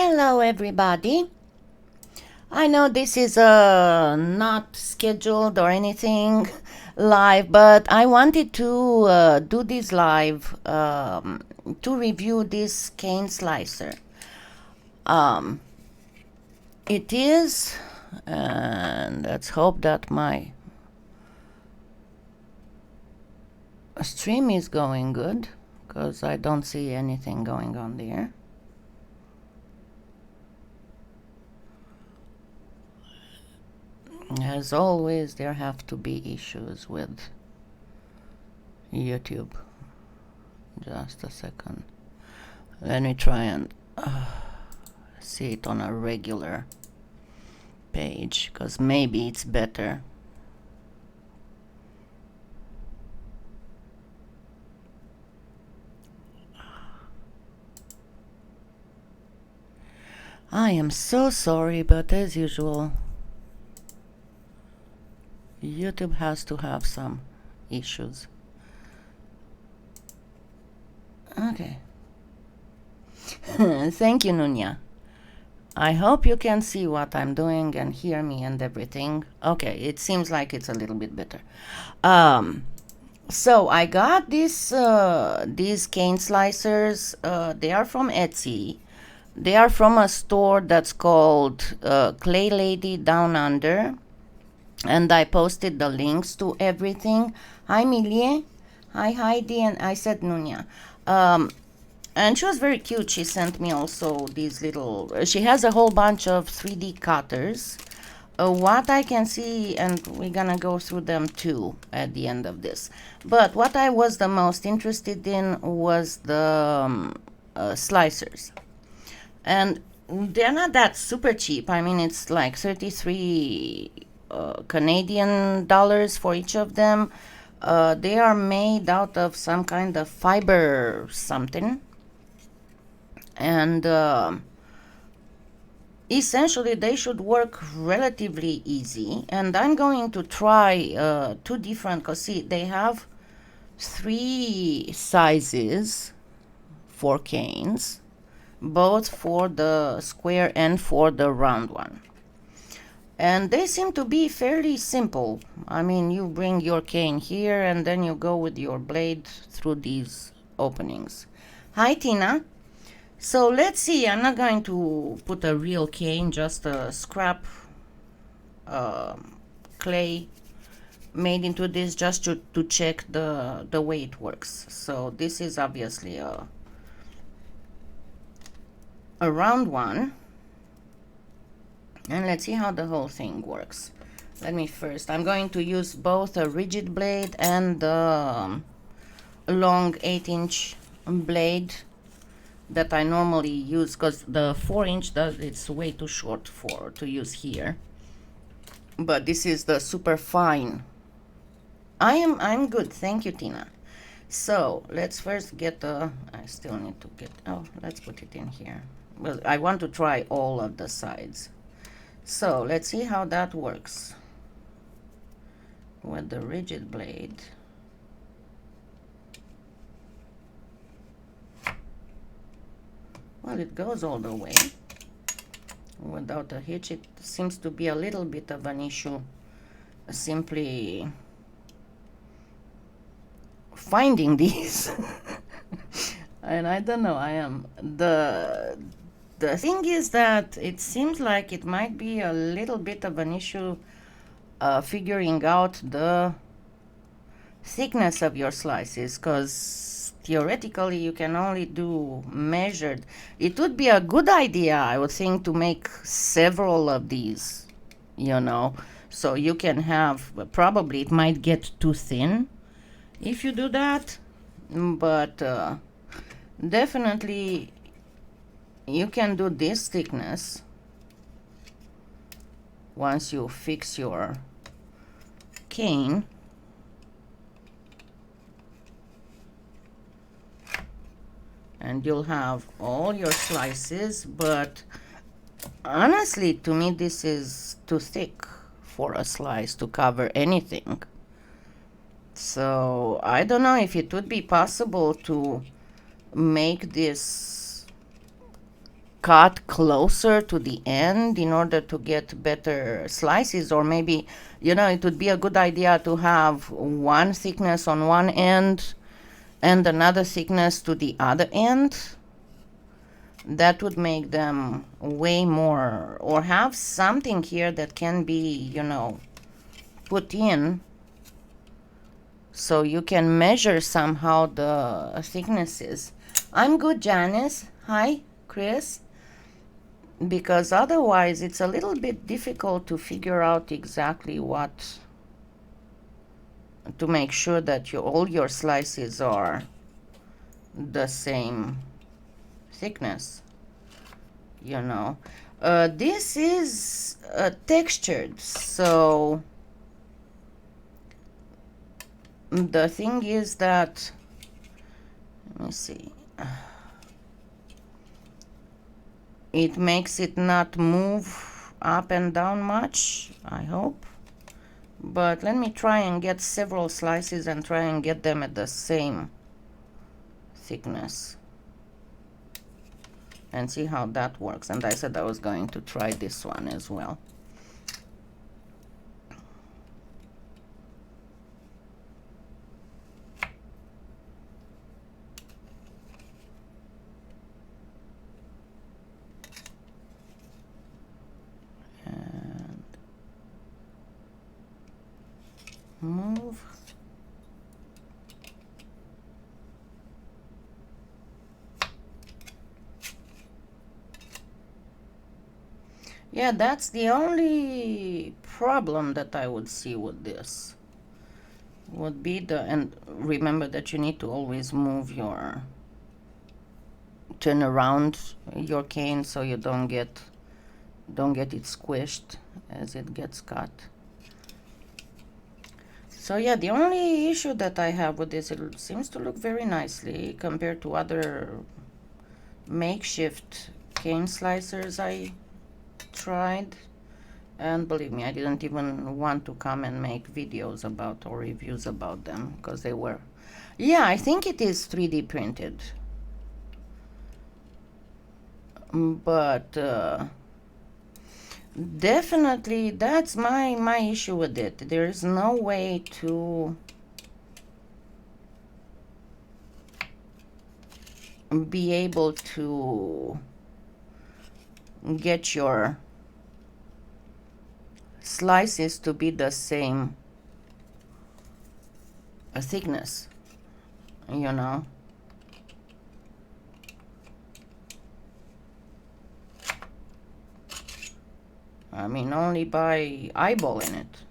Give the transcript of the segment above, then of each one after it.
Hello everybody. I know this is not scheduled or anything live, but I wanted to do this live to review this cane slicer. Um, it is, and let's hope that my stream is going good, because I don't see anything going on there. As always, there have to be issues with YouTube. Just a second. Let me try and see it on a regular page, because maybe it's better. I am so sorry, but as usual, YouTube has to have some issues. Okay. Thank you, Nunya. I hope you can see what I'm doing and hear me and everything. Okay, it seems like it's a little bit better. So I got these cane slicers. They are from Etsy. They are from a store that's called Clay Lady Down Under. And I posted the links to everything. Hi, Milie. Hi, Heidi. And I said Nunya. And she was very cute. She sent me also these little... she has a whole bunch of 3D cutters. What I can see, and we're gonna go through them too at the end of this. But what I was the most interested in was the slicers. And they're not that super cheap. I mean, it's like 33 Canadian dollars for each of them. They are made out of some kind of fiber something. And essentially they should work relatively easy. And I'm going to try two different, because see, they have 3 sizes for canes, both for the square and for the round one. And they seem to be fairly simple. I mean, you bring your cane here and then you go with your blade through these openings. Hi, Tina. So let's see. I'm not going to put a real cane, just a scrap clay made into this, just to check the way it works. So this is obviously a round one. And let's see how the whole thing works. Let me first, I'm going to use both a rigid blade and the long 8-inch blade that I normally use, because the 4-inch it's way too short to use here. But this is the super fine. I'm good, thank you, Tina. So let's first get I still need to get, let's put it in here. Well, I want to try all of the sides. So let's see how that works with the rigid blade. Well, it goes all the way without a hitch. It seems to be a little bit of an issue simply finding these. And I don't know, the thing is that it seems like it might be a little bit of an issue figuring out the thickness of your slices, because theoretically you can only do measured. It would be a good idea, I would think, to make several of these, you know, so you can have, probably it might get too thin if you do that, but definitely you can do this thickness once you fix your cane. And you'll have all your slices, but honestly, to me, this is too thick for a slice to cover anything. So I don't know if it would be possible to make this cut closer to the end in order to get better slices, or maybe, you know, it would be a good idea to have one thickness on one end and another thickness to the other end. That would make them way more, or have something here that can be, you know, put in so you can measure somehow the thicknesses. I'm good, Janice. Hi, Chris. Because otherwise it's a little bit difficult to figure out exactly what to make sure that all your slices are the same thickness, you know. This is textured, so the thing is that, let me see, it makes it not move up and down much, I hope. But let me try and get several slices and try and get them at the same thickness and see how that works. And I said I was going to try this one as well. And move. Yeah, that's the only problem that I would see with this. Would be and remember that you need to always move turn around your cane so you don't get it squished as it gets cut. So yeah, the only issue that I have with this, it seems to look very nicely compared to other makeshift cane slicers I tried. And believe me, I didn't even want to come and make videos about or reviews about them because they were, yeah, I think it is 3D printed. But definitely that's my issue with it. There is no way to be able to get your slices to be the same thickness, you know. I mean, only by eyeballing it.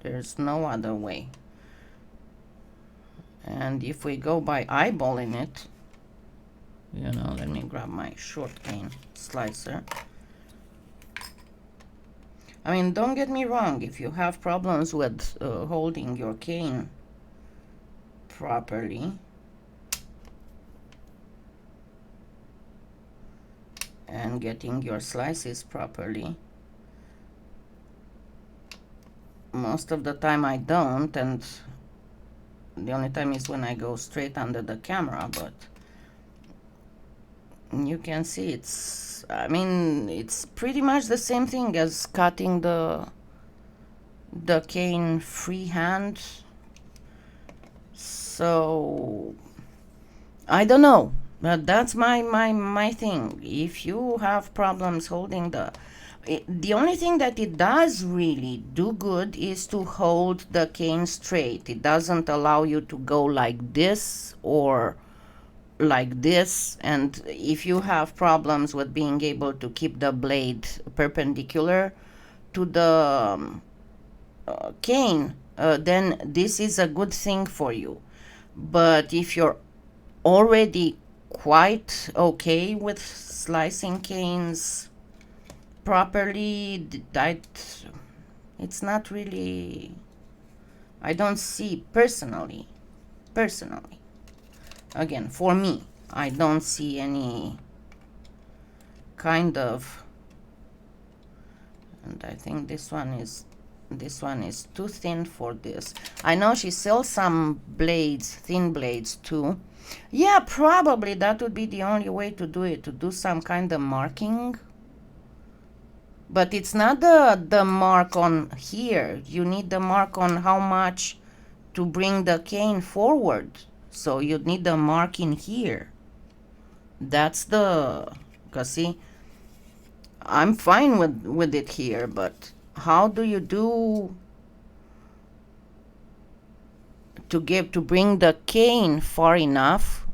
There's no other way. And if we go by eyeballing it, you know, let me grab my short cane slicer. I mean, don't get me wrong, if you have problems with holding your cane properly and getting your slices properly, most of the time I don't, and the only time is when I go straight under the camera, but you can see it's, I mean, it's pretty much the same thing as cutting the cane freehand. So I don't know, but that's my thing. If you have problems holding the only thing that it does really do good is to hold the cane straight. It doesn't allow you to go like this or like this, and if you have problems with being able to keep the blade perpendicular to the cane, then this is a good thing for you. But if you're already quite okay with slicing canes properly, it's not really, I don't see personally, again, for me, I don't see any kind of, and I think this one is This one is too thin for this. I know she sells some blades, thin blades too. Yeah, probably that would be the only way to do it, to do some kind of marking. But it's not the mark on here. You need the mark on how much to bring the cane forward. So you'd need the mark in here. That's the, because see, I'm fine with it here, but how do you do to bring the cane far enough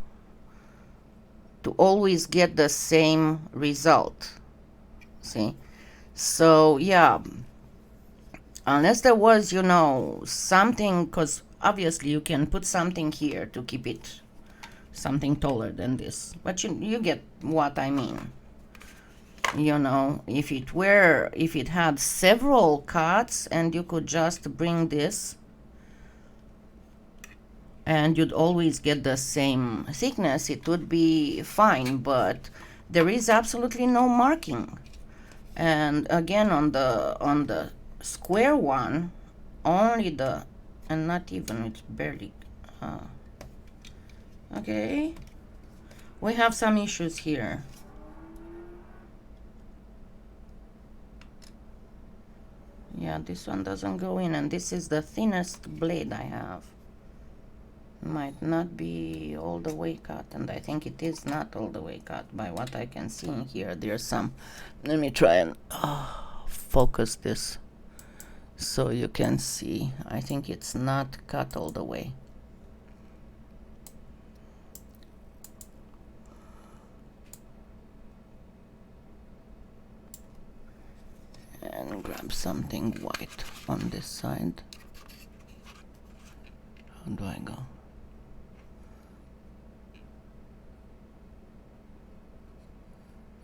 to always get the same result? See? So yeah, unless there was, you know, something, because obviously you can put something here to keep it something taller than this, but you get what I mean. You know, if it had several cuts and you could just bring this and you'd always get the same thickness, it would be fine, but there is absolutely no marking. And again, on the square one, only the, and not even, it's barely, okay, we have some issues here. Yeah, this one doesn't go in, and this is the thinnest blade I have. Might not be all the way cut, and I think it is not all the way cut by what I can see in here. There's some, let me try and focus this so you can see. I think it's not cut all the way. And grab something white on this side. How do I go?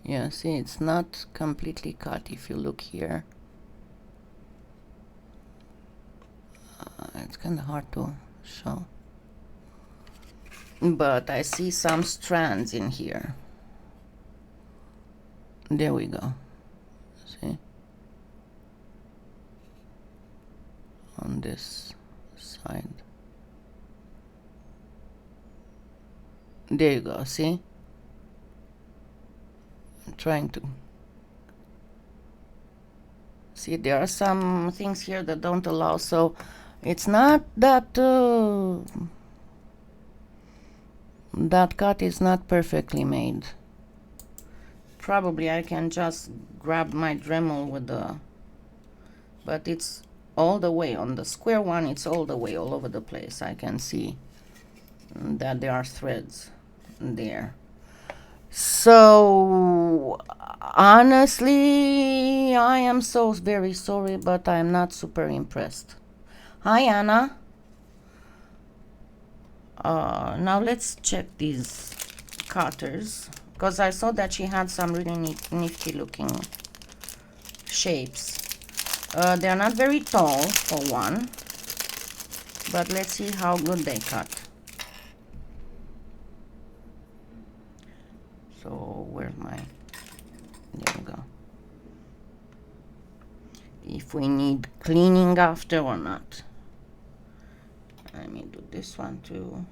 Yeah, see, it's not completely cut if you look here. It's kind of hard to show. But I see some strands in here. There we go. See? On this side. There you go, see? I'm trying to see, there are some things here that don't allow, so it's not that that cut is not perfectly made. Probably I can just grab my Dremel with the, but it's all the way on the square one, it's all the way all over the place. I can see that there are threads there. So honestly, I am so very sorry, but I'm not super impressed. Hi Anna. Now let's check these cutters, because I saw that she had some really nifty looking shapes. They're not very tall for one, but let's see how good they cut. So where's my, there we go. If we need cleaning after or not. Let me do this one too,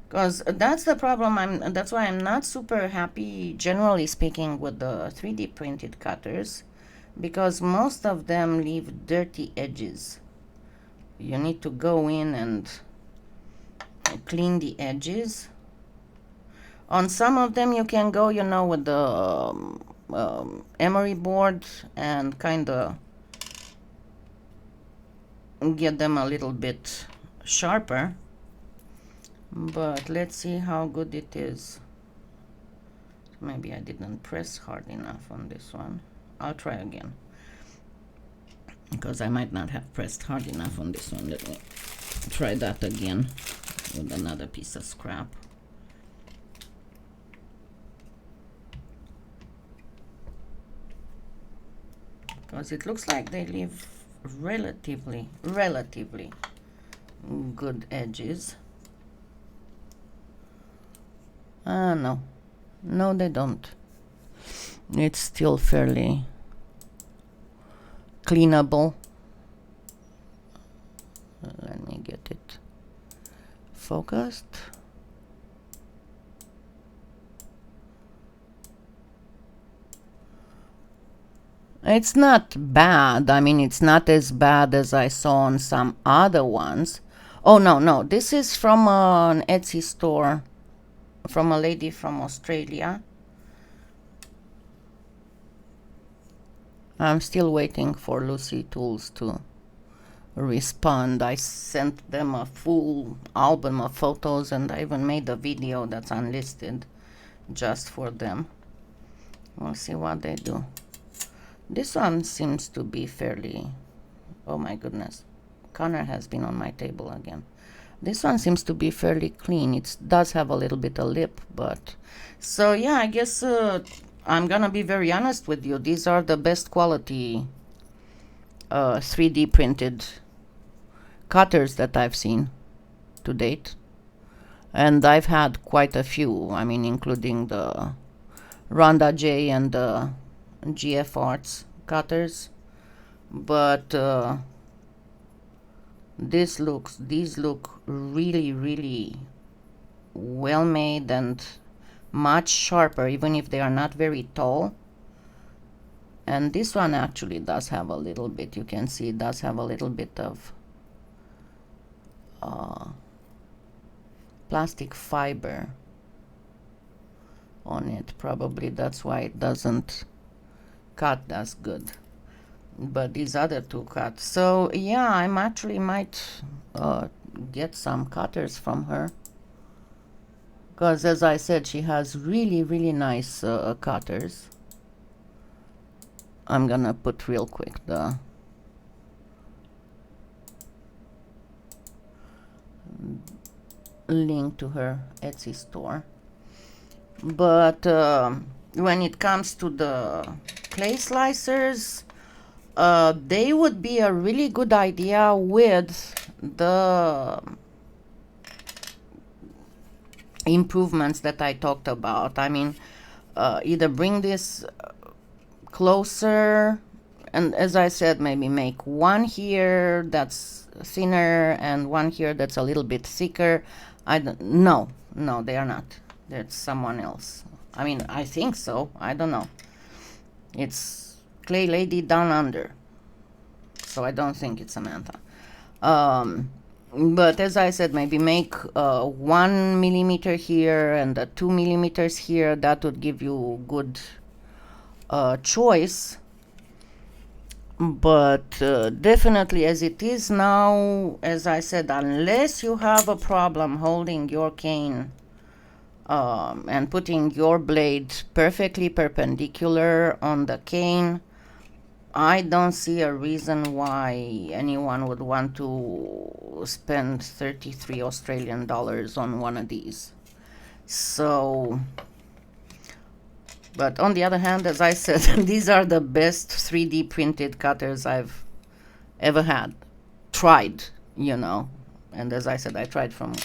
because that's the problem. That's why I'm not super happy, generally speaking, with the 3D printed cutters, because most of them leave dirty edges. You need to go in and clean the edges. On some of them you can go, you know, with the emery board and kind of get them a little bit sharper, but let's see how good it is. Maybe I didn't press hard enough on this one. I'll try again, because I might not have pressed hard enough on this one. Let me try that again with another piece of scrap. Because it looks like they leave relatively good edges. No, they don't. It's still fairly cleanable. Let me get it focused. It's not bad. I mean, it's not as bad as I saw on some other ones. Oh, no. This is from an Etsy store from a lady from Australia. I'm still waiting for Lucy Tools to respond. I sent them a full album of photos, and I even made a video that's unlisted just for them. We'll see what they do. This one seems to be fairly... Oh my goodness. Connor has been on my table again. This one seems to be fairly clean. It does have a little bit of lip, but... So yeah, I guess I'm gonna be very honest with you. These are the best quality 3D printed cutters that I've seen to date. And I've had quite a few. I mean, including the Ronda J and the GF Arts cutters. But these look really, really well made and much sharper, even if they are not very tall. And this one actually does have a little bit, you can see it does have a little bit of plastic fiber on it. Probably that's why it doesn't cut as good. But these other two cut. So yeah, I'm actually might get some cutters from her, because as I said, she has really, really nice cutters. I'm gonna put real quick the link to her Etsy store. But when it comes to the clay slicers, they would be a really good idea with the improvements that I talked about. I mean, either bring this closer, and as I said, maybe make one here that's thinner and one here that's a little bit thicker. No, they are not. That's someone else. I mean, I think so. I don't know. It's Clay Lady Down Under, so I don't think it's Samantha. But as I said, maybe make 1 millimeter here and 2 millimeters here. That would give you good choice. But definitely, as it is now, as I said, unless you have a problem holding your cane and putting your blade perfectly perpendicular on the cane, I don't see a reason why anyone would want to spend 33 Australian dollars on one of these. So, but on the other hand, as I said, these are the best 3D printed cutters I've ever had. Tried, you know. And as I said, I tried from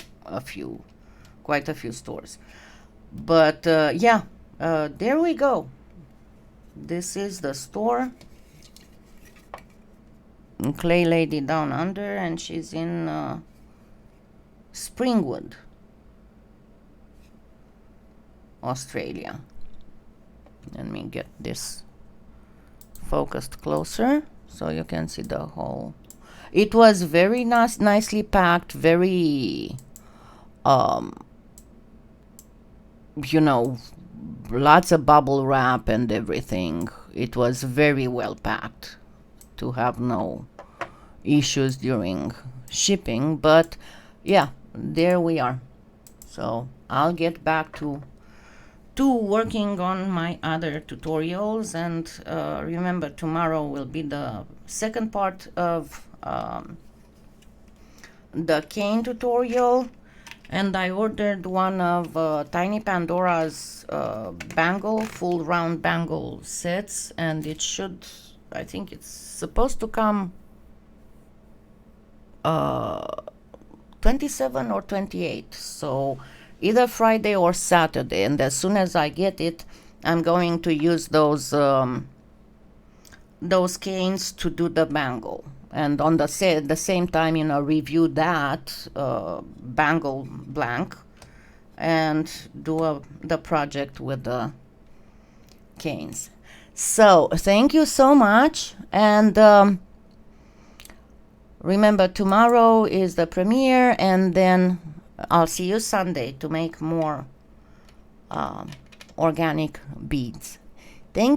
quite a few stores. But yeah, there we go. This is the store. Clay Lady Down Under, and she's in Springwood, Australia. Let me get this focused closer so you can see the whole. It was very nicely packed, very you know, lots of bubble wrap and everything. It was very well packed to have no issues during shipping. But yeah, there we are. So I'll get back to working on my other tutorials, and remember, tomorrow will be the second part of the cane tutorial. And I ordered one of Tiny Pandora's full round bangle sets, and it should, I think it's supposed to come 27 or 28, so either Friday or Saturday. And as soon as I get it, I'm going to use those those canes to do the bangle, and on the same time, review that bangle blank and do the project with the canes. So thank you so much, and remember, tomorrow is the premiere, and then I'll see you Sunday to make more organic beads. Thank you.